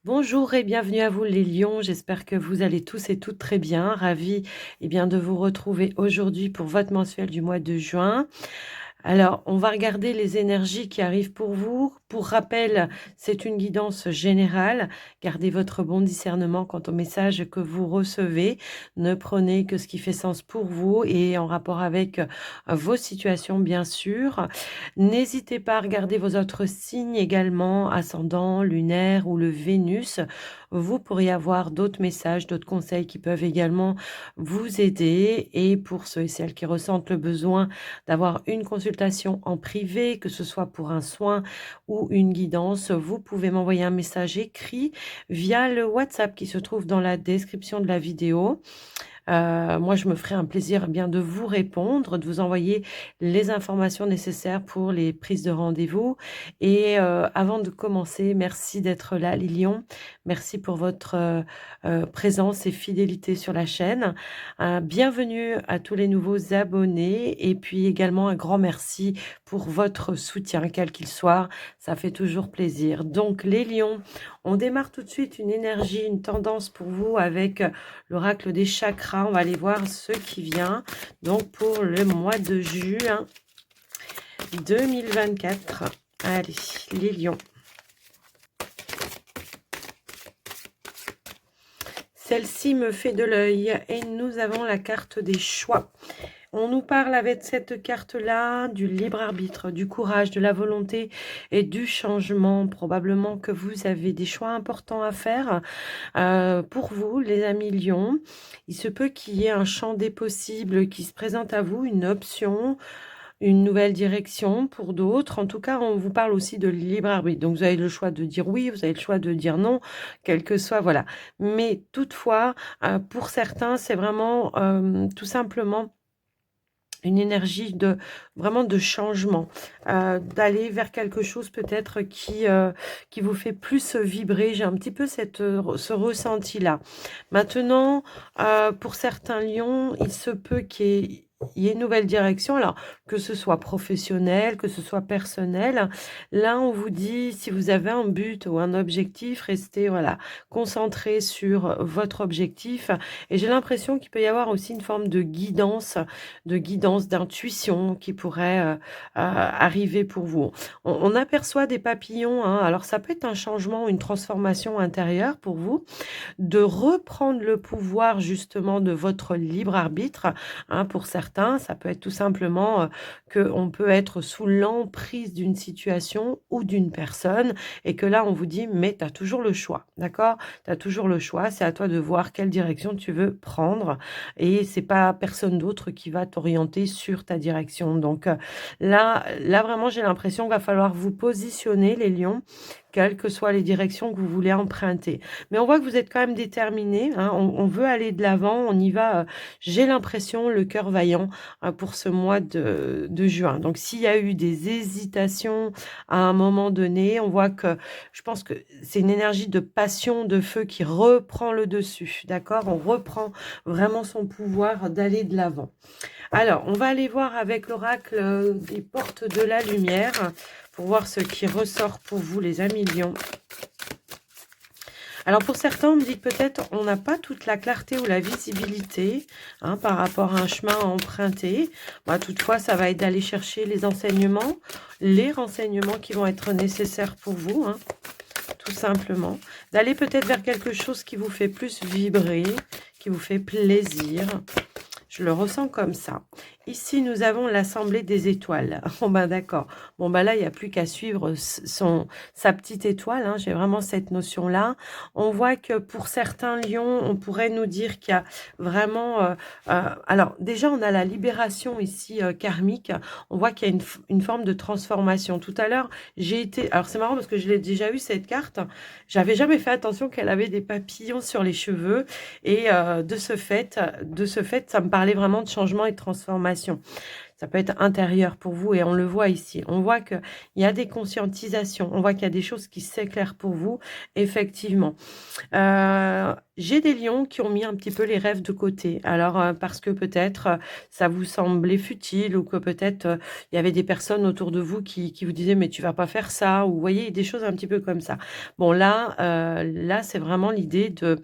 Bonjour et bienvenue à vous les lions, j'espère que vous allez tous et toutes très bien. Ravie bien, de vous retrouver aujourd'hui pour votre mensuel du mois de juin. Alors, on va regarder les énergies qui arrivent pour vous. Pour rappel, c'est une guidance générale. Gardez votre bon discernement quant au message que vous recevez. Ne prenez que ce qui fait sens pour vous et en rapport avec vos situations, bien sûr. N'hésitez pas à regarder vos autres signes également, ascendant, lunaire ou le Vénus. Vous pourriez avoir d'autres messages, d'autres conseils qui peuvent également vous aider. Et pour ceux et celles qui ressentent le besoin d'avoir une consultation en privé, que ce soit pour un soin ou une guidance, vous pouvez m'envoyer un message écrit via le WhatsApp qui se trouve dans la description de la vidéo. Moi, je me ferai un plaisir bien de vous répondre, de vous envoyer les informations nécessaires pour les prises de rendez-vous et avant de commencer, merci d'être là les lions. Merci pour votre, présence et fidélité sur la chaîne. Bienvenue à tous les nouveaux abonnés et puis également un grand merci pour votre soutien, quel qu'il soit, ça fait toujours plaisir. Donc les lions, on démarre tout de suite une énergie, une tendance pour vous avec l'oracle des chakras. On va aller voir ce qui vient. Donc, pour le mois de juin 2024. Allez, les lions. Celle-ci me fait de l'œil et nous avons la carte des choix. On nous parle avec cette carte-là du libre arbitre, du courage, de la volonté et du changement. Probablement que vous avez des choix importants à faire pour vous, les amis lions. Il se peut qu'il y ait un champ des possibles qui se présente à vous, une option, une nouvelle direction pour d'autres. En tout cas, on vous parle aussi de libre arbitre. Donc, vous avez le choix de dire oui, vous avez le choix de dire non, quel que soit, voilà. Mais toutefois, pour certains, c'est vraiment tout simplement une énergie de vraiment de changement, d'aller vers quelque chose peut-être qui vous fait plus vibrer. J'ai un petit peu ce ressenti-là. Maintenant, pour certains lions, il se peut qu'il y ait une nouvelle direction, alors que ce soit professionnel, que ce soit personnel. Là, on vous dit, si vous avez un but ou un objectif, restez voilà, concentré sur votre objectif. Et j'ai l'impression qu'il peut y avoir aussi une forme de guidance, d'intuition qui pourrait arriver pour vous. On aperçoit des papillons, hein, alors ça peut être un changement, une transformation intérieure pour vous, de reprendre le pouvoir justement de votre libre arbitre. Hein, pour certains, ça peut être tout simplement qu'on peut être sous l'emprise d'une situation ou d'une personne et que là, on vous dit, mais tu as toujours le choix, d'accord? Tu as toujours le choix, c'est à toi de voir quelle direction tu veux prendre et c'est pas personne d'autre qui va t'orienter sur ta direction. Donc là vraiment, j'ai l'impression qu'il va falloir vous positionner, les lions, quelles que soient les directions que vous voulez emprunter. Mais on voit que vous êtes quand même déterminés, hein, on veut aller de l'avant, on y va, j'ai l'impression, le cœur vaillant, pour ce mois de juin. Donc s'il y a eu des hésitations à un moment donné, on voit que je pense que c'est une énergie de passion, de feu qui reprend le dessus, d'accord? On reprend vraiment son pouvoir d'aller de l'avant. Alors, on va aller voir avec l'oracle des portes de la lumière pour voir ce qui ressort pour vous, les amis lions. Alors, pour certains, on me dit peut-être on n'a pas toute la clarté ou la visibilité hein, par rapport à un chemin à emprunter. Bah, toutefois, ça va être d'aller chercher les renseignements qui vont être nécessaires pour vous, hein, tout simplement. D'aller peut-être vers quelque chose qui vous fait plus vibrer, qui vous fait plaisir. Je le ressens comme ça. Ici, nous avons l'Assemblée des étoiles. Bon, ben d'accord. Bon, ben là, il n'y a plus qu'à suivre sa petite étoile. Hein. J'ai vraiment cette notion-là. On voit que pour certains lions, on pourrait nous dire qu'il y a vraiment... alors, déjà, on a la libération ici karmique. On voit qu'il y a une forme de transformation. Tout à l'heure, j'ai été... Alors, c'est marrant parce que je l'ai déjà eu, cette carte. J'avais jamais fait attention qu'elle avait des papillons sur les cheveux. Et de ce fait, ça me parlait vraiment de changement et de transformation. Ça peut être intérieur pour vous et on le voit ici. On voit qu'il y a des conscientisations. On voit qu'il y a des choses qui s'éclairent pour vous, effectivement. J'ai des lions qui ont mis un petit peu les rêves de côté. Alors, parce que peut-être ça vous semblait futile ou que peut-être il y avait des personnes autour de vous qui vous disaient mais tu vas pas faire ça ou vous voyez des choses un petit peu comme ça. Bon là c'est vraiment l'idée de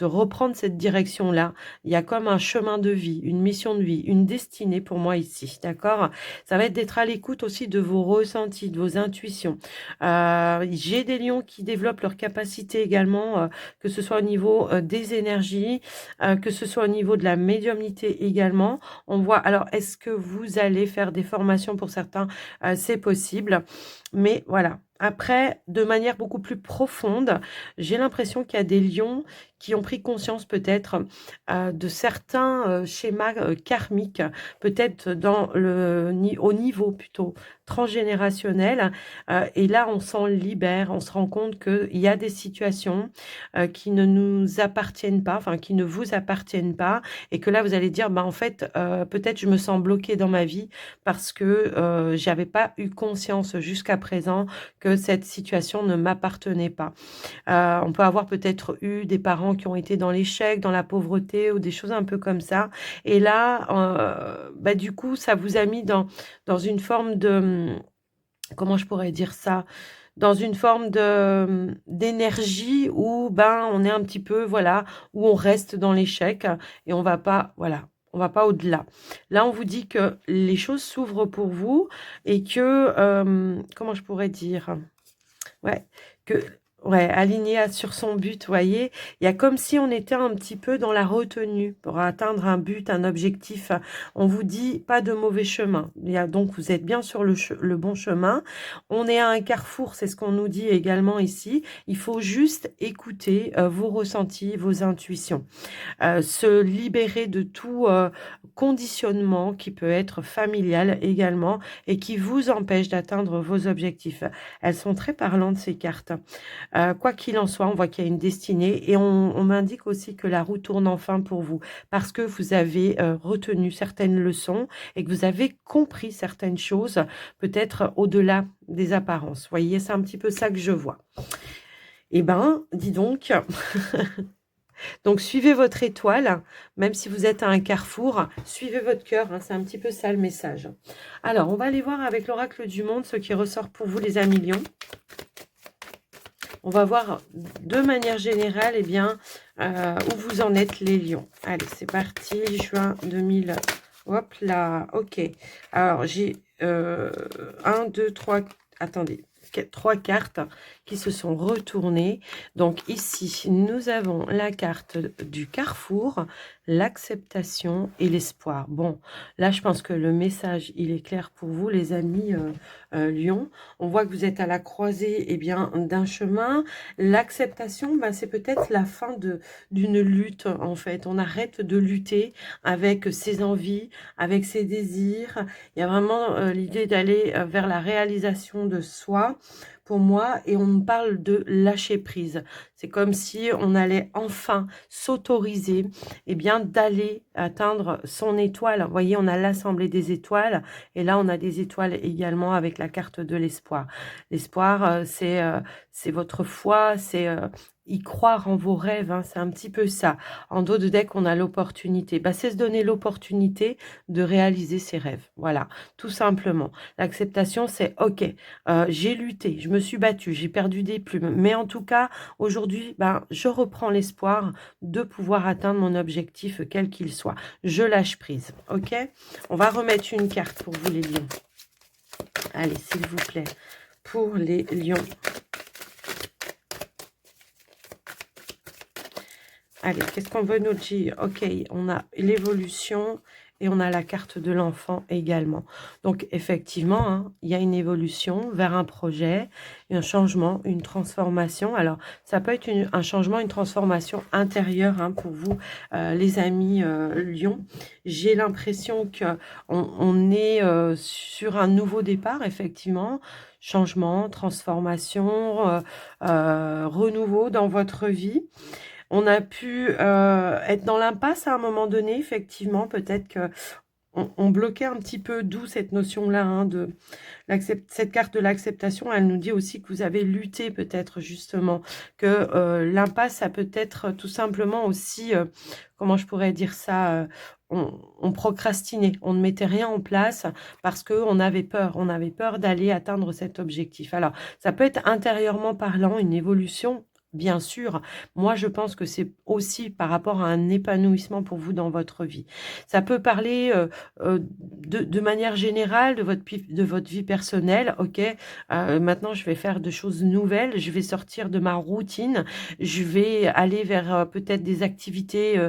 reprendre cette direction-là. Il y a comme un chemin de vie, une mission de vie, une destinée pour moi ici, d'accord? Ça va être d'être à l'écoute aussi de vos ressentis, de vos intuitions. J'ai des lions qui développent leur capacité également, que ce soit au niveau des énergies, que ce soit au niveau de la médiumnité également. On voit, alors est-ce que vous allez faire des formations pour certains? C'est possible, mais voilà. Après, de manière beaucoup plus profonde, j'ai l'impression qu'il y a des lions qui ont pris conscience peut-être de certains schémas karmiques, peut-être au niveau plutôt transgénérationnel. Et là, on s'en libère, on se rend compte qu'il y a des situations qui ne nous appartiennent pas, enfin qui ne vous appartiennent pas, et que là, vous allez dire, bah, en fait, peut-être je me sens bloquée dans ma vie parce que j'avais pas eu conscience jusqu'à présent que cette situation ne m'appartenait pas. On peut avoir peut-être eu des parents qui ont été dans l'échec, dans la pauvreté ou des choses un peu comme ça. Et là, bah, du coup, ça vous a mis dans une forme de, comment je pourrais dire ça? Dans une forme de d'énergie où ben on est un petit peu voilà où on reste dans l'échec et on va pas voilà on va pas au-delà. Là, on vous dit que les choses s'ouvrent pour vous et que comment je pourrais dire? Ouais, que ouais, aligné sur son but, voyez? Il y a comme si on était un petit peu dans la retenue pour atteindre un but, un objectif. On vous dit pas de mauvais chemin. Il y a donc vous êtes bien sur le bon chemin. On est à un carrefour, c'est ce qu'on nous dit également ici. Il faut juste écouter vos ressentis, vos intuitions. Se libérer de tout conditionnement qui peut être familial également et qui vous empêche d'atteindre vos objectifs. Elles sont très parlantes, ces cartes. Quoi qu'il en soit, on voit qu'il y a une destinée et on m'indique aussi que la roue tourne enfin pour vous parce que vous avez retenu certaines leçons et que vous avez compris certaines choses, peut-être au-delà des apparences. Vous voyez, c'est un petit peu ça que je vois. Eh ben, dis donc, donc suivez votre étoile, même si vous êtes à un carrefour, suivez votre cœur, hein, c'est un petit peu ça le message. Alors, on va aller voir avec l'oracle du monde ce qui ressort pour vous les amis lions. On va voir de manière générale eh bien, où vous en êtes les lions. Allez, c'est parti, juin 2000. Hop là, ok. Alors, j'ai 1, 2, 3, attendez, 3 cartes qui se sont retournées. Donc ici, nous avons la carte du carrefour, l'acceptation et l'espoir. Bon, là, je pense que le message, il est clair pour vous, les amis Lion. On voit que vous êtes à la croisée eh bien, d'un chemin. L'acceptation, ben, c'est peut-être la fin d'une lutte, en fait. On arrête de lutter avec ses envies, avec ses désirs. Il y a vraiment l'idée d'aller vers la réalisation de soi, pour moi, et on me parle de lâcher prise. C'est comme si on allait enfin s'autoriser eh bien, d'aller atteindre son étoile. Vous voyez, on a l'assemblée des étoiles, et là, on a des étoiles également avec la carte de l'espoir. L'espoir, c'est votre foi, c'est y croire en vos rêves, hein, c'est un petit peu ça. En dos de deck, on a l'opportunité. Bah, c'est se donner l'opportunité de réaliser ses rêves. Voilà, tout simplement. L'acceptation, c'est OK, j'ai lutté, je me suis battue, j'ai perdu des plumes. Mais en tout cas, aujourd'hui, ben, je reprends l'espoir de pouvoir atteindre mon objectif, quel qu'il soit. Je lâche prise, OK? On va remettre une carte pour vous, les lions. Allez, s'il vous plaît, pour les lions. Allez, qu'est-ce qu'on veut nous dire? Ok, on a l'évolution et on a la carte de l'enfant également. Donc, effectivement, hein, il y a une évolution vers un projet, un changement, une transformation. Alors, ça peut être un changement, une transformation intérieure hein, pour vous, les amis Lion. J'ai l'impression qu'on est sur un nouveau départ, effectivement. Changement, transformation, renouveau dans votre vie. On a pu être dans l'impasse à un moment donné, effectivement, peut-être que on bloquait un petit peu, d'où cette notion-là, hein, cette carte de l'acceptation. Elle nous dit aussi que vous avez lutté peut-être justement, que l'impasse, ça peut être tout simplement aussi, comment je pourrais dire ça, on procrastinait, on ne mettait rien en place parce qu'on on avait peur d'aller atteindre cet objectif. Alors, ça peut être intérieurement parlant, une évolution. Bien sûr, moi je pense que c'est aussi par rapport à un épanouissement pour vous dans votre vie. Ça peut parler de manière générale de votre vie personnelle. Ok, maintenant je vais faire de choses nouvelles, je vais sortir de ma routine, je vais aller vers peut-être des activités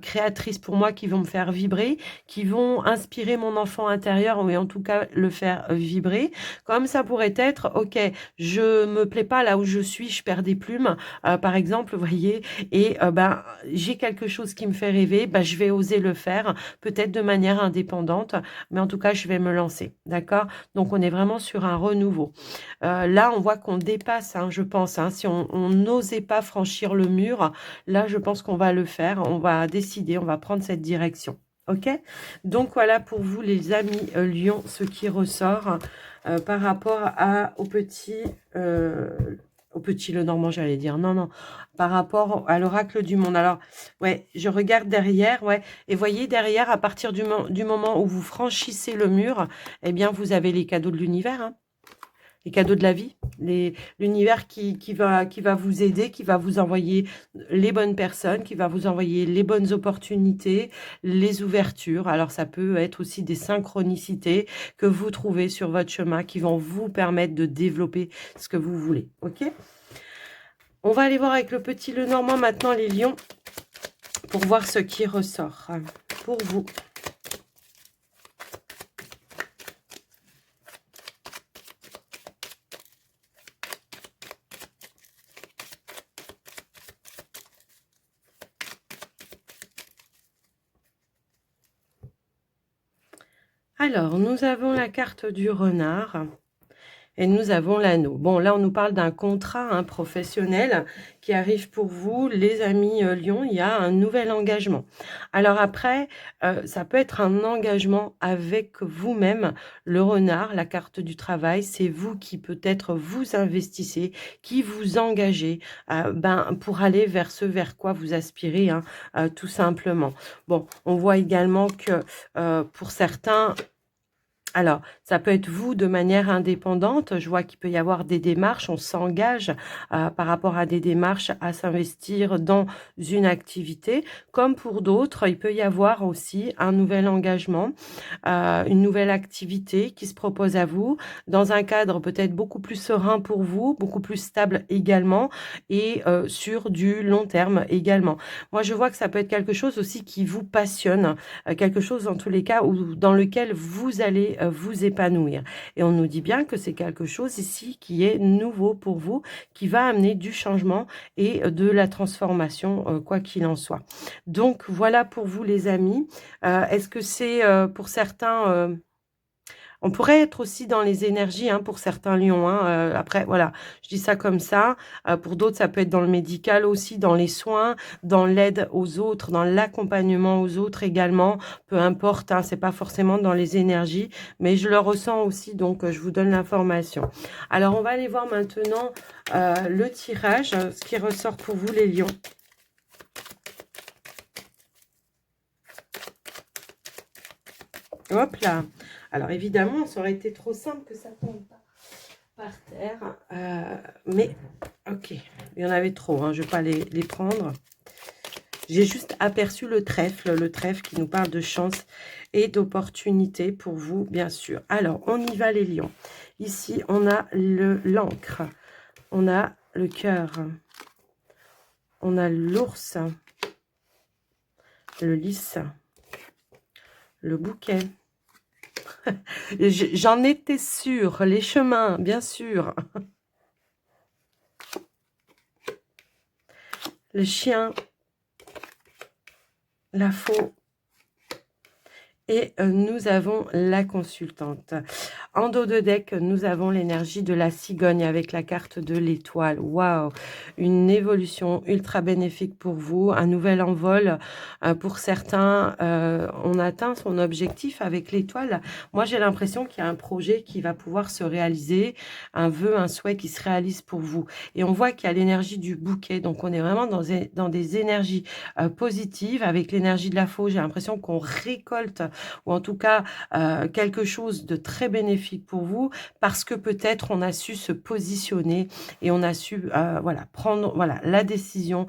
créatrices pour moi qui vont me faire vibrer, qui vont inspirer mon enfant intérieur, ou en tout cas le faire vibrer. Comme ça pourrait être, ok, je me plais pas là où je suis, je perds des plumes, par exemple, vous voyez, et ben j'ai quelque chose qui me fait rêver, ben, je vais oser le faire, peut-être de manière indépendante, mais en tout cas, je vais me lancer, d'accord? Donc, on est vraiment sur un renouveau. Là, on voit qu'on dépasse, hein, je pense, hein, si on n'osait pas franchir le mur, là, je pense qu'on va le faire, on va décider, on va prendre cette direction. Ok? Donc, voilà pour vous, les amis Lion, ce qui ressort par rapport au petit Lenormand, j'allais dire. Non, non, par rapport à l'oracle du monde. Alors, ouais, je regarde derrière, ouais, et voyez derrière, à partir du moment où vous franchissez le mur, eh bien, vous avez les cadeaux de l'univers, hein, les cadeaux de la vie, l'univers qui va vous aider, qui va vous envoyer les bonnes personnes, qui va vous envoyer les bonnes opportunités, les ouvertures. Alors, ça peut être aussi des synchronicités que vous trouvez sur votre chemin qui vont vous permettre de développer ce que vous voulez. Ok? On va aller voir avec le petit Lenormand maintenant, les lions, pour voir ce qui ressort pour vous. Alors, nous avons la carte du renard. Et nous avons l'anneau. Bon, là, on nous parle d'un contrat professionnel qui arrive pour vous, les amis Lion. Il y a un nouvel engagement. Alors après, ça peut être un engagement avec vous-même, le renard, la carte du travail. C'est vous qui peut-être vous investissez, qui vous engagez pour aller vers ce vers quoi vous aspirez, hein, tout simplement. Bon, on voit également que pour certains... Alors, ça peut être vous de manière indépendante. Je vois qu'il peut y avoir des démarches. On s'engage par rapport à des démarches à s'investir dans une activité. Comme pour d'autres, il peut y avoir aussi un nouvel engagement, une nouvelle activité qui se propose à vous dans un cadre peut-être beaucoup plus serein pour vous, beaucoup plus stable également et sur du long terme également. Moi, je vois que ça peut être quelque chose aussi qui vous passionne, quelque chose en tous les cas dans lequel vous allez vous épanouir. Et on nous dit bien que c'est quelque chose ici qui est nouveau pour vous, qui va amener du changement et de la transformation, quoi qu'il en soit. Donc, voilà pour vous, les amis. Est-ce que c'est pour certains... on pourrait être aussi dans les énergies pour certains lions. Après, voilà, je dis ça comme ça. Pour d'autres, ça peut être dans le médical aussi, dans les soins, dans l'aide aux autres, dans l'accompagnement aux autres également. Peu importe, c'est pas forcément dans les énergies, mais je le ressens aussi, donc je vous donne l'information. Alors, on va aller voir maintenant le tirage, ce qui ressort pour vous, les lions. Hop là. Alors évidemment, ça aurait été trop simple que ça tombe pas par terre. Mais ok, il y en avait trop, je ne vais pas les prendre. J'ai juste aperçu le trèfle qui nous parle de chance et d'opportunité pour vous, bien sûr. Alors, on y va, les lions. Ici, on a l'encre, on a le cœur, on a l'ours, le lys, le bouquet. J'en étais sûre, les chemins, bien sûr. Le chien, la faux. Et nous avons la consultante. En dos de deck, nous avons l'énergie de la cigogne avec la carte de l'étoile. Waouh! Une évolution ultra bénéfique pour vous, un nouvel envol. Pour certains, on atteint son objectif avec l'étoile. Moi, j'ai l'impression qu'il y a un projet qui va pouvoir se réaliser, un vœu, un souhait qui se réalise pour vous. Et on voit qu'il y a l'énergie du bouquet. Donc, on est vraiment dans des énergies positives. Avec l'énergie de la faux, j'ai l'impression qu'on récolte, ou en tout cas, quelque chose de très bénéfique pour vous, parce que peut-être on a su se positionner et on a su voilà, prendre voilà, la décision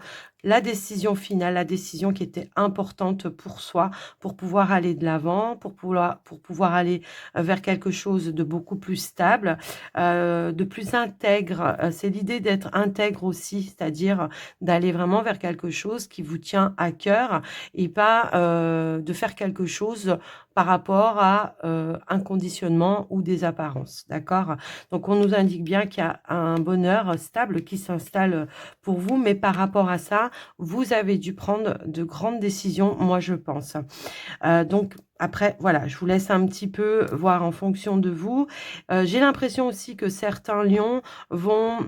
finale, la décision qui était importante pour soi, pour pouvoir aller de l'avant, pour pouvoir aller vers quelque chose de beaucoup plus stable, de plus intègre. C'est l'idée d'être intègre aussi, c'est-à-dire d'aller vraiment vers quelque chose qui vous tient à cœur et pas de faire quelque chose par rapport à un conditionnement ou des apparences, d'accord? Donc, on nous indique bien qu'il y a un bonheur stable qui s'installe pour vous, mais par rapport à ça, vous avez dû prendre de grandes décisions, moi, je pense. Donc, après, voilà, je vous laisse un petit peu voir en fonction de vous. J'ai l'impression aussi que certains lions vont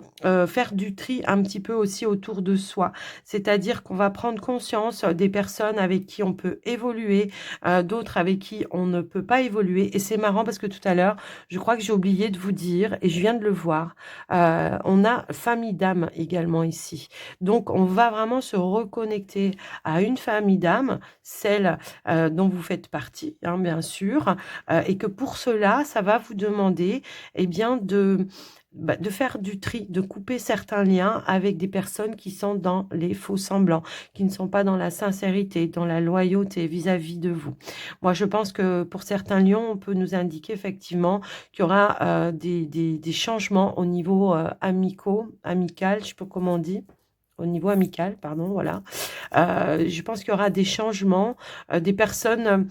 faire du tri un petit peu aussi autour de soi. C'est-à-dire qu'on va prendre conscience des personnes avec qui on peut évoluer, d'autres avec qui on ne peut pas évoluer. Et c'est marrant parce que tout à l'heure, je crois que j'ai oublié de vous dire, et je viens de le voir, on a famille d'âme également ici. Donc, on va vraiment se reconnecter à une famille d'âme, celle dont vous faites partie, hein, bien sûr, et que pour cela, ça va vous demander eh bien, de faire du tri, de couper certains liens avec des personnes qui sont dans les faux semblants, qui ne sont pas dans la sincérité, dans la loyauté vis-à-vis de vous. Moi, je pense que pour certains lions, on peut nous indiquer effectivement qu'il y aura des changements au niveau amical, je ne sais pas comment on dit, au niveau amical, pardon, voilà. Je pense qu'il y aura des changements, des personnes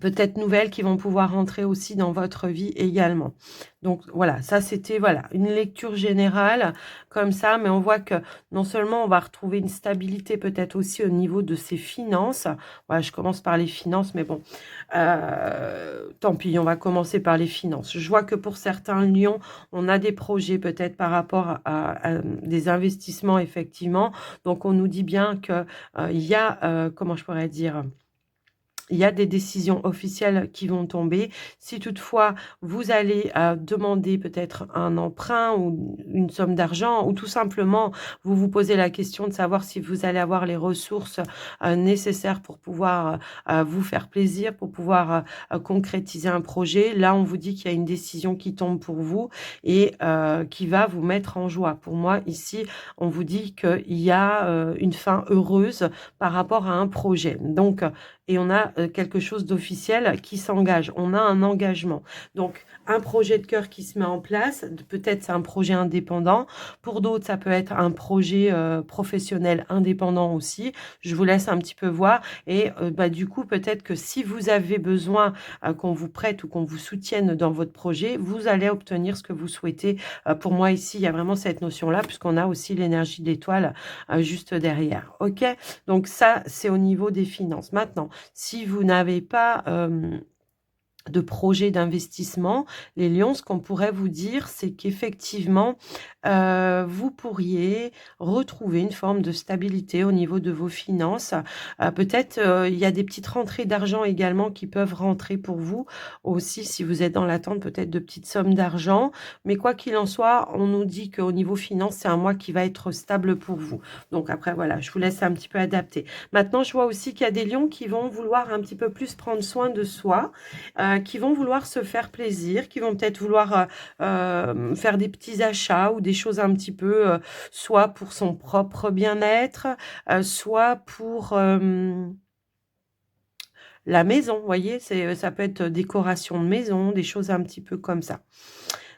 peut-être nouvelles qui vont pouvoir rentrer aussi dans votre vie également. Donc voilà, ça c'était voilà une lecture générale comme ça, mais on voit que non seulement on va retrouver une stabilité peut-être aussi au niveau de ses finances. Voilà, je commence par les finances, mais bon, tant pis, on va commencer par les finances. Je vois que pour certains lions, on a des projets peut-être par rapport à des investissements effectivement. Donc on nous dit bien que il y a comment je pourrais dire, il y a des décisions officielles qui vont tomber. Si toutefois, vous allez demander peut-être un emprunt ou une somme d'argent, ou tout simplement, vous vous posez la question de savoir si vous allez avoir les ressources nécessaires pour pouvoir vous faire plaisir, pour pouvoir concrétiser un projet. Là, on vous dit qu'il y a une décision qui tombe pour vous et qui va vous mettre en joie. Pour moi, ici, on vous dit qu'il y a une fin heureuse par rapport à un projet. Donc, et on a quelque chose d'officiel qui s'engage. On a un engagement. Donc, un projet de cœur qui se met en place. Peut-être c'est un projet indépendant. Pour d'autres, ça peut être un projet professionnel indépendant aussi. Je vous laisse un petit peu voir. Et du coup, peut-être que si vous avez besoin qu'on vous prête ou qu'on vous soutienne dans votre projet, vous allez obtenir ce que vous souhaitez. Pour moi, ici, il y a vraiment cette notion-là, puisqu'on a aussi l'énergie de l'étoile juste derrière. OK? Donc ça, c'est au niveau des finances. Maintenant, si vous n'avez pas de projet d'investissement, les lions, ce qu'on pourrait vous dire, c'est qu'effectivement, vous pourriez retrouver une forme de stabilité au niveau de vos finances. Peut-être, il y a des petites rentrées d'argent également qui peuvent rentrer pour vous aussi, si vous êtes dans l'attente peut-être de petites sommes d'argent. Mais quoi qu'il en soit, on nous dit qu'au niveau finance, c'est un mois qui va être stable pour vous. Donc après, voilà, je vous laisse un petit peu adapter. Maintenant, je vois aussi qu'il y a des lions qui vont vouloir un petit peu plus prendre soin de soi, qui vont vouloir se faire plaisir, qui vont peut-être vouloir faire des petits achats ou des choses un petit peu, soit pour son propre bien-être, soit pour la maison, vous voyez, ça peut être décoration de maison, des choses un petit peu comme ça.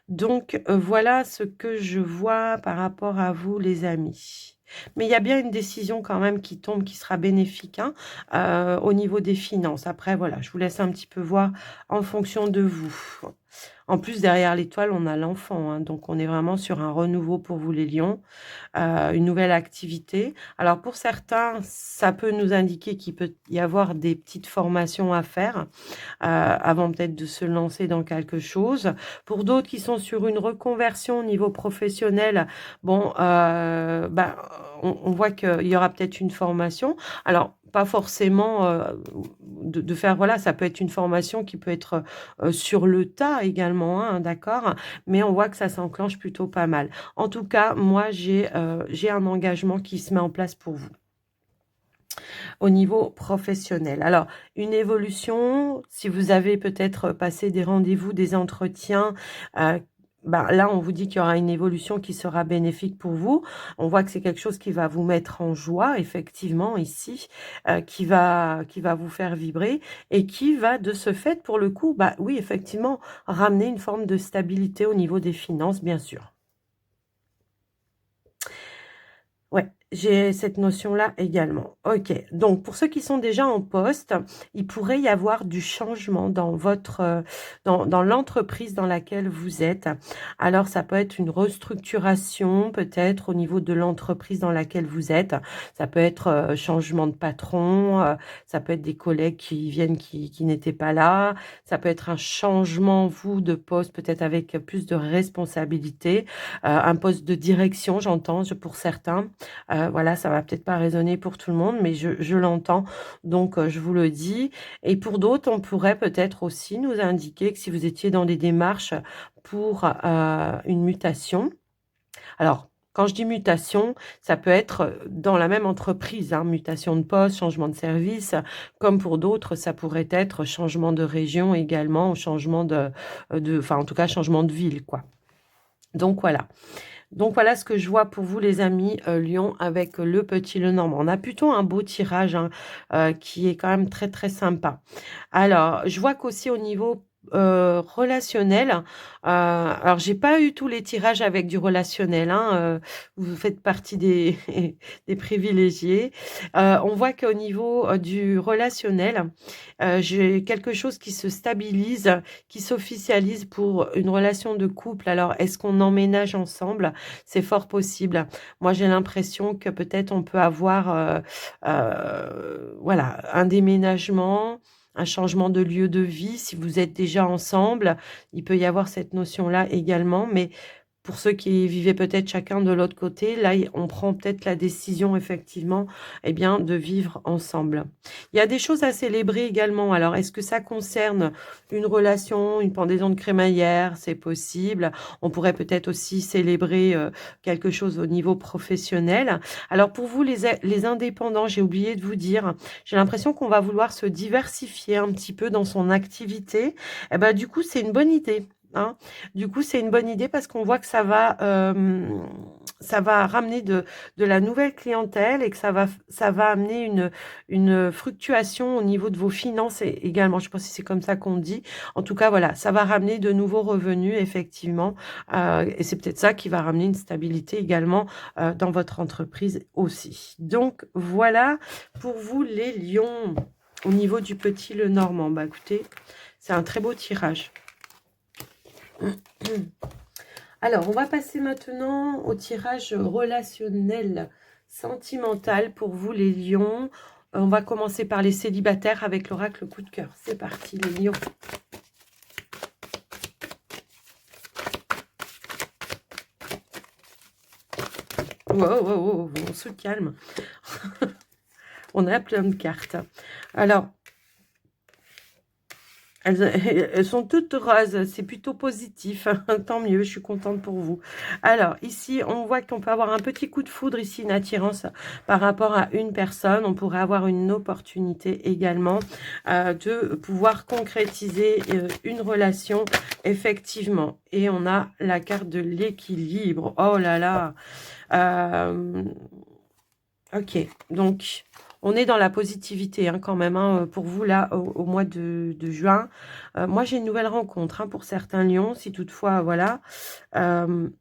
Donc, voilà ce que je vois par rapport à vous, les amis. Mais il y a bien une décision quand même qui tombe, qui sera bénéfique hein, au niveau des finances. Après, voilà, je vous laisse un petit peu voir en fonction de vous. En plus, derrière l'étoile, on a l'enfant, hein, donc on est vraiment sur un renouveau pour vous les lions, une nouvelle activité. Alors pour certains, ça peut nous indiquer qu'il peut y avoir des petites formations à faire, avant peut-être de se lancer dans quelque chose. Pour d'autres qui sont sur une reconversion au niveau professionnel, bon, bah, on voit qu'il y aura peut-être une formation. Alors, pas forcément de faire, voilà, ça peut être une formation qui peut être sur le tas également, hein, d'accord, mais on voit que ça s'enclenche plutôt pas mal. En tout cas, moi, j'ai un engagement qui se met en place pour vous au niveau professionnel. Alors, une évolution, si vous avez peut-être passé des rendez-vous, des entretiens, euh, ben, là, on vous dit qu'il y aura une évolution qui sera bénéfique pour vous. On voit que c'est quelque chose qui va vous mettre en joie, effectivement, ici, qui va vous faire vibrer et qui va, de ce fait, pour le coup, bah oui, effectivement, ramener une forme de stabilité au niveau des finances, bien sûr. Ouais, j'ai cette notion-là également. OK, donc pour ceux qui sont déjà en poste, il pourrait y avoir du changement dans votre, dans l'entreprise dans laquelle vous êtes. Alors ça peut être une restructuration peut-être au niveau de l'entreprise dans laquelle vous êtes. Ça peut être, changement de patron, ça peut être des collègues qui viennent qui n'étaient pas là. Ça peut être un changement, vous, de poste, peut-être avec plus de responsabilités, un poste de direction, j'entends, je pour certains. Voilà, ça va peut-être pas résonner pour tout le monde, mais je l'entends, donc je vous le dis. Et pour d'autres, on pourrait peut-être aussi nous indiquer que si vous étiez dans des démarches pour une mutation. Alors, quand je dis mutation, ça peut être dans la même entreprise, hein, mutation de poste, changement de service, comme pour d'autres, ça pourrait être changement de région également, ou changement enfin en tout cas changement de ville, quoi. Donc voilà. Donc voilà ce que je vois pour vous les amis Lion avec le petit Lenormand. On a plutôt un beau tirage, hein, qui est quand même très très sympa. Alors, je vois qu'aussi au niveau relationnel, alors j'ai pas eu tous les tirages avec du relationnel, hein, vous faites partie des, des privilégiés. On voit qu'au niveau du relationnel, j'ai quelque chose qui se stabilise, qui s'officialise pour une relation de couple. Alors, est-ce qu'on emménage ensemble? C'est fort possible. Moi, j'ai l'impression que peut-être on peut avoir, voilà, un déménagement, un changement de lieu de vie. Si vous êtes déjà ensemble, il peut y avoir cette notion-là également. Mais pour ceux qui vivaient peut-être chacun de l'autre côté, là, on prend peut-être la décision, effectivement, eh bien, de vivre ensemble. Il y a des choses à célébrer également. Alors, est-ce que ça concerne une relation, une pendaison de crémaillère? C'est possible. On pourrait peut-être aussi célébrer quelque chose au niveau professionnel. Alors, pour vous, les indépendants, j'ai oublié de vous dire, j'ai l'impression qu'on va vouloir se diversifier un petit peu dans son activité. Eh ben, du coup, c'est une bonne idée, hein. Du coup, c'est une bonne idée parce qu'on voit que ça va ramener de la nouvelle clientèle et que ça va amener une fluctuation au niveau de vos finances également. Je ne sais pas si c'est comme ça qu'on dit. En tout cas, voilà, ça va ramener de nouveaux revenus, effectivement. Et c'est peut-être ça qui va ramener une stabilité également dans votre entreprise aussi. Donc, voilà pour vous les lions. Au niveau du petit Lenormand, bah écoutez, c'est un très beau tirage. Alors, on va passer maintenant au tirage relationnel sentimental pour vous, les lions. On va commencer par les célibataires avec l'oracle coup de cœur. C'est parti, les lions. Wow, on se calme. On a plein de cartes. Alors, elles sont toutes roses, c'est plutôt positif, tant mieux, je suis contente pour vous. Alors, ici, on voit qu'on peut avoir un petit coup de foudre ici, une attirance par rapport à une personne. On pourrait avoir une opportunité également de pouvoir concrétiser une relation, effectivement. Et on a la carte de l'équilibre. Oh là là. Ok, donc on est dans la positivité hein, quand même hein, pour vous là au mois de juin. Moi j'ai une nouvelle rencontre hein, pour certains lions, si toutefois voilà. Il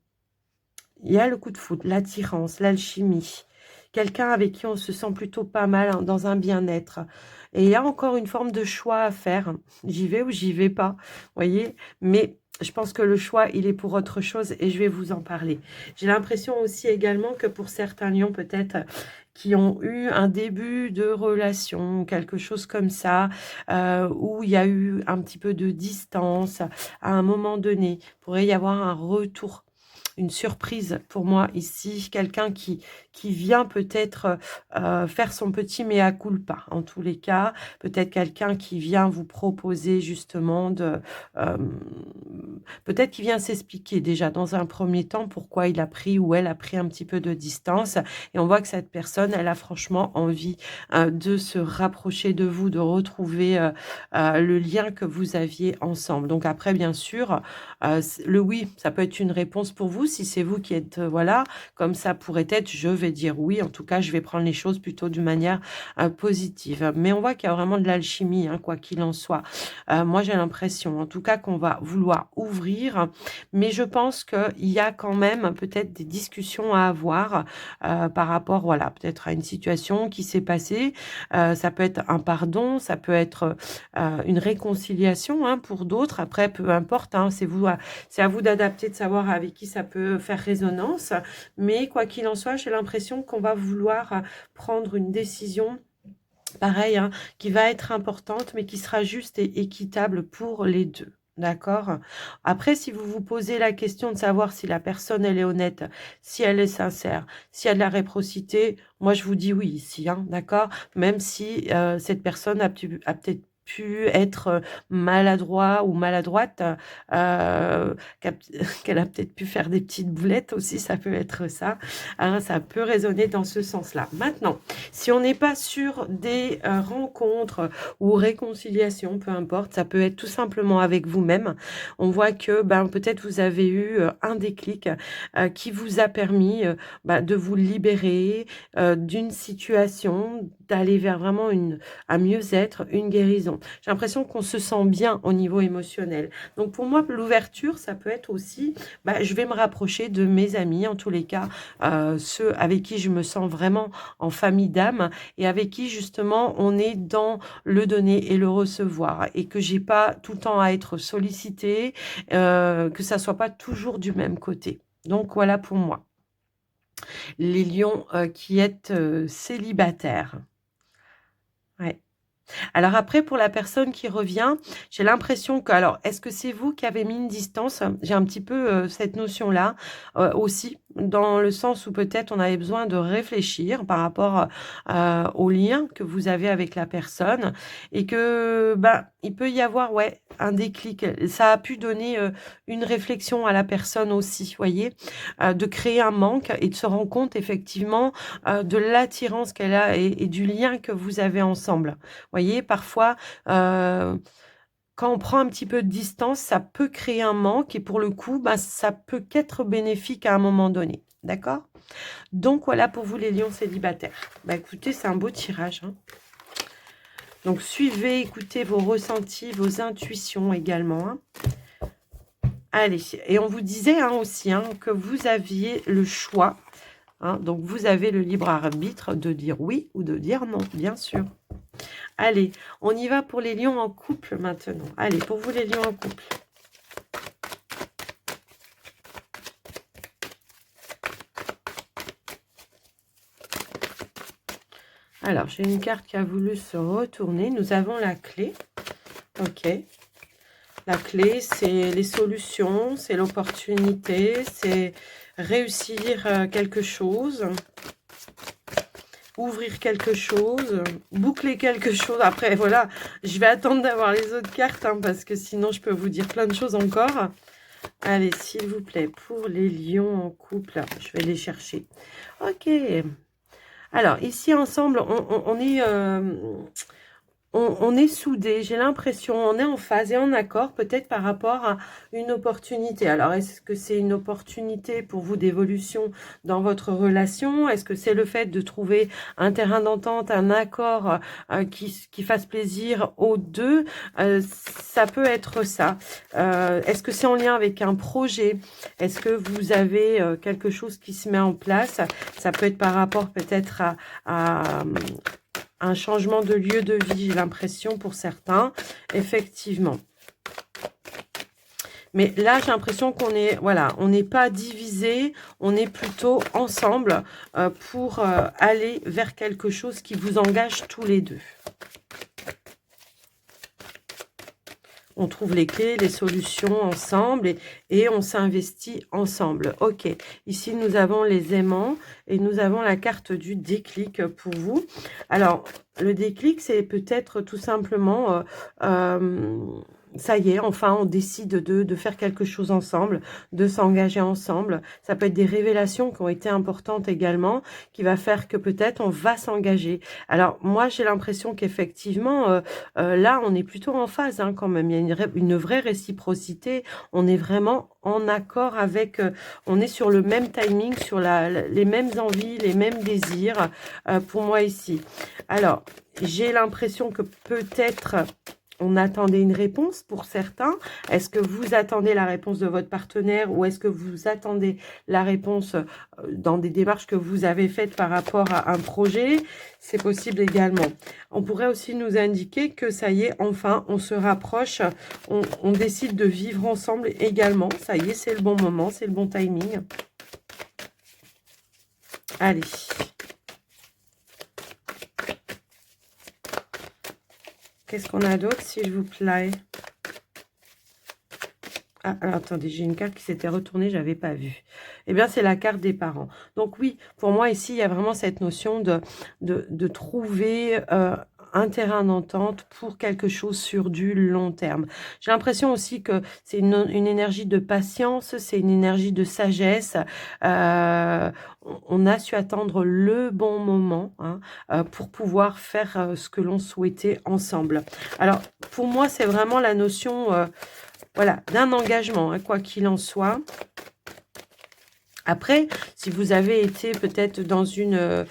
y a le coup de foudre, l'attirance, l'alchimie. Quelqu'un avec qui on se sent plutôt pas mal hein, dans un bien-être. Et il y a encore une forme de choix à faire. J'y vais ou j'y vais pas, voyez. Mais je pense que le choix, il est pour autre chose et je vais vous en parler. J'ai l'impression aussi également que pour certains lions, peut-être, qui ont eu un début de relation, quelque chose comme ça, où il y a eu un petit peu de distance à un moment donné, pourrait y avoir un retour, une surprise pour moi ici, quelqu'un qui vient peut-être faire son petit mea culpa, en tous les cas, peut-être quelqu'un qui vient vous proposer justement euh, peut-être qu'il vient s'expliquer déjà dans un premier temps pourquoi il a pris ou elle a pris un petit peu de distance, et on voit que cette personne, elle a franchement envie de se rapprocher de vous, de retrouver le lien que vous aviez ensemble. Donc après, bien sûr, le oui, ça peut être une réponse pour vous, si c'est vous qui êtes, voilà, comme ça pourrait être, je vais dire oui, en tout cas, je vais prendre les choses plutôt d'une manière positive. Mais on voit qu'il y a vraiment de l'alchimie, hein, quoi qu'il en soit. Moi, j'ai l'impression, en tout cas, qu'on va vouloir ouvrir, mais je pense qu'il y a quand même peut-être des discussions à avoir par rapport, voilà, peut-être à une situation qui s'est passée. Ça peut être un pardon, ça peut être une réconciliation, hein, pour d'autres. Après, peu importe, hein, c'est à vous d'adapter, de savoir avec qui ça peut faire résonance. Mais quoi qu'il en soit, j'ai l'impression qu'on va vouloir prendre une décision, pareil, hein, qui va être importante, mais qui sera juste et équitable pour les deux. D'accord? Après, si vous vous posez la question de savoir si la personne, elle est honnête, si elle est sincère, s'il y a de la réciprocité, moi, je vous dis oui ici, hein, d'accord? Même si cette personne a peut-être pu être maladroit ou maladroite, qu'a- qu'elle a peut-être pu faire des petites boulettes aussi, ça peut être ça, hein, ça peut résonner dans ce sens-là. Maintenant, si on n'est pas sur des rencontres ou réconciliations, peu importe, ça peut être tout simplement avec vous-même. On voit que ben, peut-être vous avez eu un déclic qui vous a permis de vous libérer d'une situation, d'aller vers vraiment un mieux-être, une guérison. J'ai l'impression qu'on se sent bien au niveau émotionnel. Donc pour moi, l'ouverture, ça peut être aussi, je vais me rapprocher de mes amis, en tous les cas, ceux avec qui je me sens vraiment en famille d'âme et avec qui justement on est dans le donner et le recevoir et que j'ai pas tout le temps à être sollicitée, que ça soit pas toujours du même côté. Donc voilà pour moi. Les lions qui êtes célibataires. Ouais. Alors après, pour la personne qui revient, j'ai l'impression que, alors, est-ce que c'est vous qui avez mis une distance? J'ai un petit peu cette notion-là aussi, dans le sens où peut-être on avait besoin de réfléchir par rapport au lien que vous avez avec la personne et que, il peut y avoir, ouais, un déclic. Ça a pu donner une réflexion à la personne aussi, voyez, de créer un manque et de se rendre compte effectivement de l'attirance qu'elle a et du lien que vous avez ensemble. Voyez, parfois, quand on prend un petit peu de distance, ça peut créer un manque et pour le coup, ça peut qu'être bénéfique à un moment donné. D'accord? Donc, voilà pour vous les lions célibataires. Écoutez, c'est un beau tirage, hein. Donc, suivez, écoutez vos ressentis, vos intuitions également, hein. Allez, et on vous disait aussi que vous aviez le choix, hein, donc vous avez le libre arbitre de dire oui ou de dire non, bien sûr. Allez, on y va pour les lions en couple maintenant. Allez, pour vous les lions en couple. Alors, j'ai une carte qui a voulu se retourner. Nous avons la clé. Ok. La clé, c'est les solutions, c'est l'opportunité, c'est réussir quelque chose, ouvrir quelque chose, boucler quelque chose. Après, voilà, je vais attendre d'avoir les autres cartes, hein, parce que sinon, je peux vous dire plein de choses encore. Allez, s'il vous plaît, pour les lions en couple, je vais les chercher. Ok. Alors, ici, ensemble, on est... on est soudés, j'ai l'impression, on est en phase et en accord peut-être par rapport à une opportunité. Alors, est-ce que c'est une opportunité pour vous d'évolution dans votre relation? Est-ce que c'est le fait de trouver un terrain d'entente, un accord qui fasse plaisir aux deux? Ça peut être ça. Est-ce que c'est en lien avec un projet? Est-ce que vous avez quelque chose qui se met en place? Ça peut être par rapport peut-être à un changement de lieu de vie, j'ai l'impression pour certains, effectivement. Mais là, j'ai l'impression qu'on est, voilà, on n'est pas divisé, on est plutôt ensemble pour aller vers quelque chose qui vous engage tous les deux. On trouve les clés, les solutions ensemble et on s'investit ensemble. Ok, ici nous avons les aimants et nous avons la carte du déclic pour vous. Alors, le déclic, c'est peut-être tout simplement... ça y est, enfin, on décide de faire quelque chose ensemble, de s'engager ensemble. Ça peut être des révélations qui ont été importantes également, qui va faire que peut-être on va s'engager. Alors, moi, j'ai l'impression qu'effectivement, là, on est plutôt en phase hein, quand même. Il y a une vraie réciprocité. On est vraiment en accord avec... on est sur le même timing, sur les mêmes envies, les mêmes désirs pour moi ici. Alors, j'ai l'impression que peut-être... on attendait une réponse pour certains. Est-ce que vous attendez la réponse de votre partenaire ou est-ce que vous attendez la réponse dans des démarches que vous avez faites par rapport à un projet? C'est possible également. On pourrait aussi nous indiquer que ça y est, enfin, on se rapproche, on décide de vivre ensemble également. Ça y est, c'est le bon moment, c'est le bon timing. Allez. Qu'est-ce qu'on a d'autre, s'il vous plaît? Ah, alors attendez, j'ai une carte qui s'était retournée, je n'avais pas vu. Eh bien, c'est la carte des parents. Donc oui, pour moi, ici, il y a vraiment cette notion de trouver un terrain d'entente pour quelque chose sur du long terme. J'ai l'impression aussi que c'est une énergie de patience, c'est une énergie de sagesse. On a su attendre le bon moment hein, pour pouvoir faire ce que l'on souhaitait ensemble. Alors, pour moi, c'est vraiment la notion... voilà, d'un engagement, hein, quoi qu'il en soit. Après, si vous avez été peut-être dans une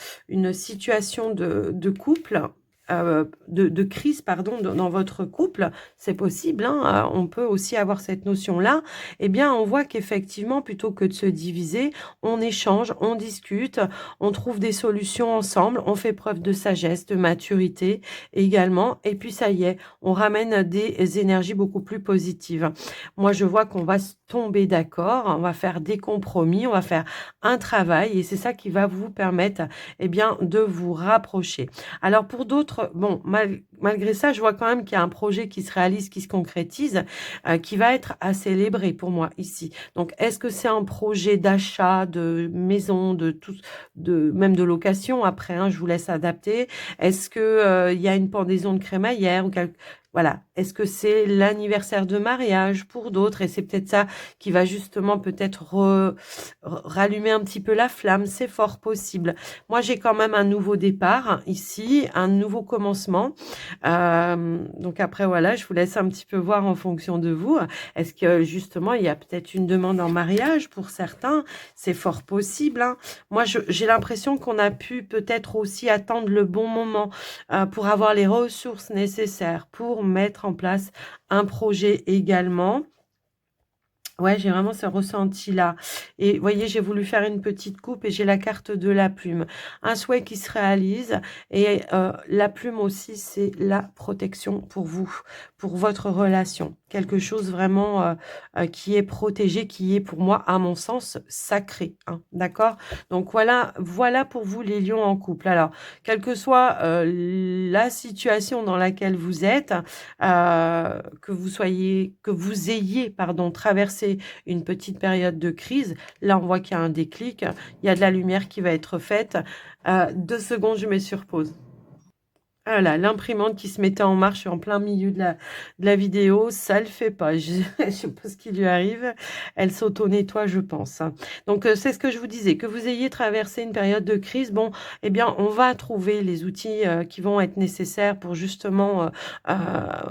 situation de couple, de crise, pardon, dans votre couple, c'est possible, hein, on peut aussi avoir cette notion-là, eh bien, on voit qu'effectivement, plutôt que de se diviser, on échange, on discute, on trouve des solutions ensemble, on fait preuve de sagesse, de maturité également, et puis ça y est, on ramène des énergies beaucoup plus positives. Moi, je vois qu'on va se tomber d'accord, on va faire des compromis, on va faire un travail, et c'est ça qui va vous permettre, eh bien, de vous rapprocher. Alors, pour d'autres, bon, malgré ça, je vois quand même qu'il y a un projet qui se réalise, qui se concrétise, qui va être à célébrer pour moi ici. Donc, est-ce que c'est un projet d'achat, de maison, même de location après, hein, je vous laisse adapter. Est-ce que il y a une pendaison de crémaillère ou quelque... Voilà. Est-ce que c'est l'anniversaire de mariage pour d'autres? Et c'est peut-être ça qui va justement peut-être rallumer un petit peu la flamme. C'est fort possible. Moi, j'ai quand même un nouveau départ ici, un nouveau commencement. Donc après, voilà, je vous laisse un petit peu voir en fonction de vous. Est-ce que justement, il y a peut-être une demande en mariage pour certains? C'est fort possible. Hein. Moi, j'ai l'impression qu'on a pu peut-être aussi attendre le bon moment pour avoir les ressources nécessaires pour mettre en place un projet également. Ouais, j'ai vraiment ce ressenti-là. Et vous voyez, j'ai voulu faire une petite coupe et j'ai la carte de la plume. Un souhait qui se réalise. Et la plume aussi, c'est la protection pour vous, pour votre relation. Quelque chose vraiment qui est protégé, qui est pour moi, à mon sens, sacré. Hein, d'accord? Donc voilà pour vous les lions en couple. Alors, quelle que soit la situation dans laquelle vous êtes, que vous ayez, pardon, traversé une petite période de crise. Là, on voit qu'il y a un déclic. Il y a de la lumière qui va être faite. 2 secondes, je mets sur pause. Voilà, l'imprimante qui se mettait en marche en plein milieu de la vidéo, ça le fait pas. Je ne sais pas ce qui lui arrive. Elle s'auto-nettoie, je pense. Hein. Donc, c'est ce que je vous disais, que vous ayez traversé une période de crise, bon, eh bien, on va trouver les outils qui vont être nécessaires pour justement,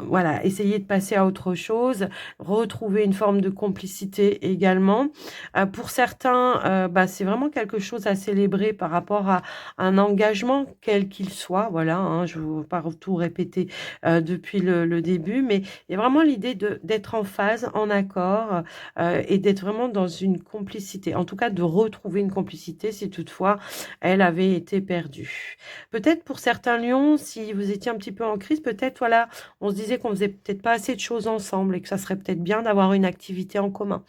voilà, essayer de passer à autre chose, retrouver une forme de complicité également. Pour certains, bah, c'est vraiment quelque chose à célébrer par rapport à un engagement, quel qu'il soit. Voilà, hein, pas tout répéter depuis le début, mais il y a vraiment l'idée d'être en phase, en accord, et d'être vraiment dans une complicité. En tout cas, de retrouver une complicité si toutefois elle avait été perdue. Peut-être pour certains lions, si vous étiez un petit peu en crise, peut-être, voilà, on se disait qu'on faisait peut-être pas assez de choses ensemble et que ça serait peut-être bien d'avoir une activité en commun.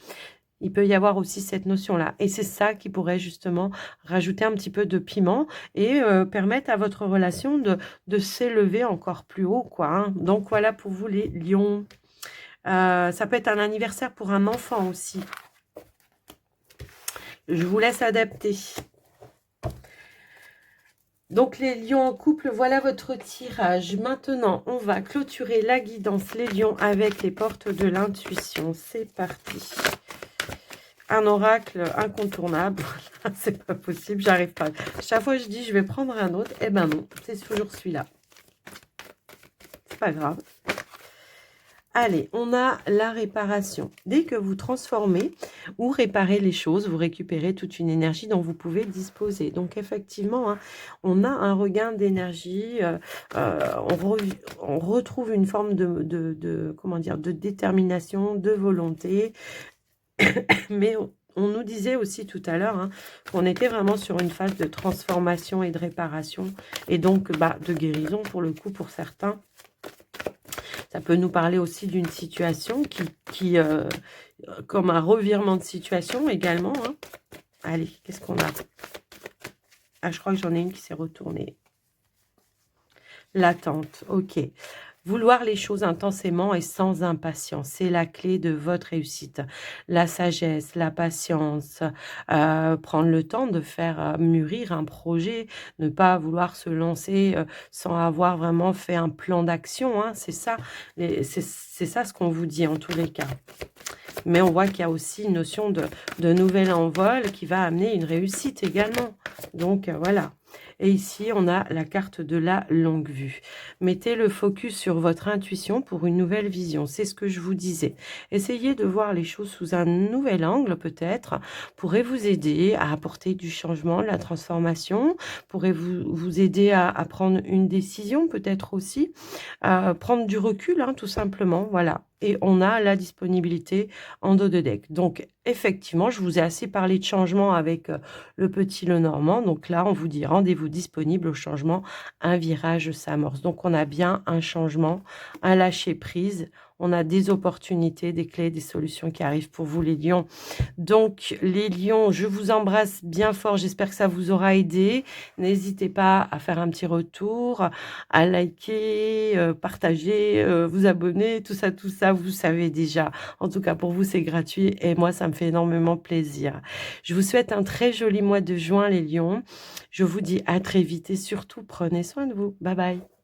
Il peut y avoir aussi cette notion-là et c'est ça qui pourrait justement rajouter un petit peu de piment et permettre à votre relation de s'élever encore plus haut, quoi, hein. Donc voilà pour vous les lions. Ça peut être un anniversaire pour un enfant aussi. Je vous laisse adapter. Donc les lions en couple, voilà votre tirage. Maintenant, on va clôturer la guidance les lions avec les portes de l'intuition. C'est parti. Un oracle incontournable. C'est pas possible, j'arrive pas. Chaque fois je dis je vais prendre un autre, eh ben non, c'est toujours celui-là. C'est pas grave. Allez, on a la réparation. Dès que vous transformez ou réparez les choses, vous récupérez toute une énergie dont vous pouvez disposer. Donc effectivement, hein, on a un regain d'énergie, on retrouve une forme comment dire, de détermination, de volonté. Mais on nous disait aussi tout à l'heure hein, qu'on était vraiment sur une phase de transformation et de réparation. Et donc de guérison pour le coup pour certains. Ça peut nous parler aussi d'une situation qui comme un revirement de situation également. Hein. Allez, qu'est-ce qu'on a? Ah, je crois que j'en ai une qui s'est retournée. L'attente, ok. Vouloir les choses intensément et sans impatience, c'est la clé de votre réussite. La sagesse, la patience, prendre le temps de faire mûrir un projet, ne pas vouloir se lancer sans avoir vraiment fait un plan d'action. Hein, c'est ça, c'est ça ce qu'on vous dit en tous les cas. Mais on voit qu'il y a aussi une notion de nouvel envol qui va amener une réussite également. Donc voilà. Et ici, on a la carte de la longue vue. Mettez le focus sur votre intuition pour une nouvelle vision. C'est ce que je vous disais. Essayez de voir les choses sous un nouvel angle, peut-être, pourrait vous aider à apporter du changement, de la transformation, pourrait vous aider à prendre une décision, peut-être aussi, à prendre du recul, hein, tout simplement. Voilà. Et on a la disponibilité en dos de deck. Donc, effectivement, je vous ai assez parlé de changement avec le petit Lenormand. Donc là, on vous dit rendez-vous disponible au changement. Un virage s'amorce. Donc, on a bien un changement, un lâcher-prise. On a des opportunités, des clés, des solutions qui arrivent pour vous, les lions. Donc, les lions, je vous embrasse bien fort. J'espère que ça vous aura aidé. N'hésitez pas à faire un petit retour, à liker, partager, vous abonner, tout ça, vous savez déjà. En tout cas, pour vous, c'est gratuit et moi, ça me fait énormément plaisir. Je vous souhaite un très joli mois de juin, les lions. Je vous dis à très vite et surtout, prenez soin de vous. Bye bye.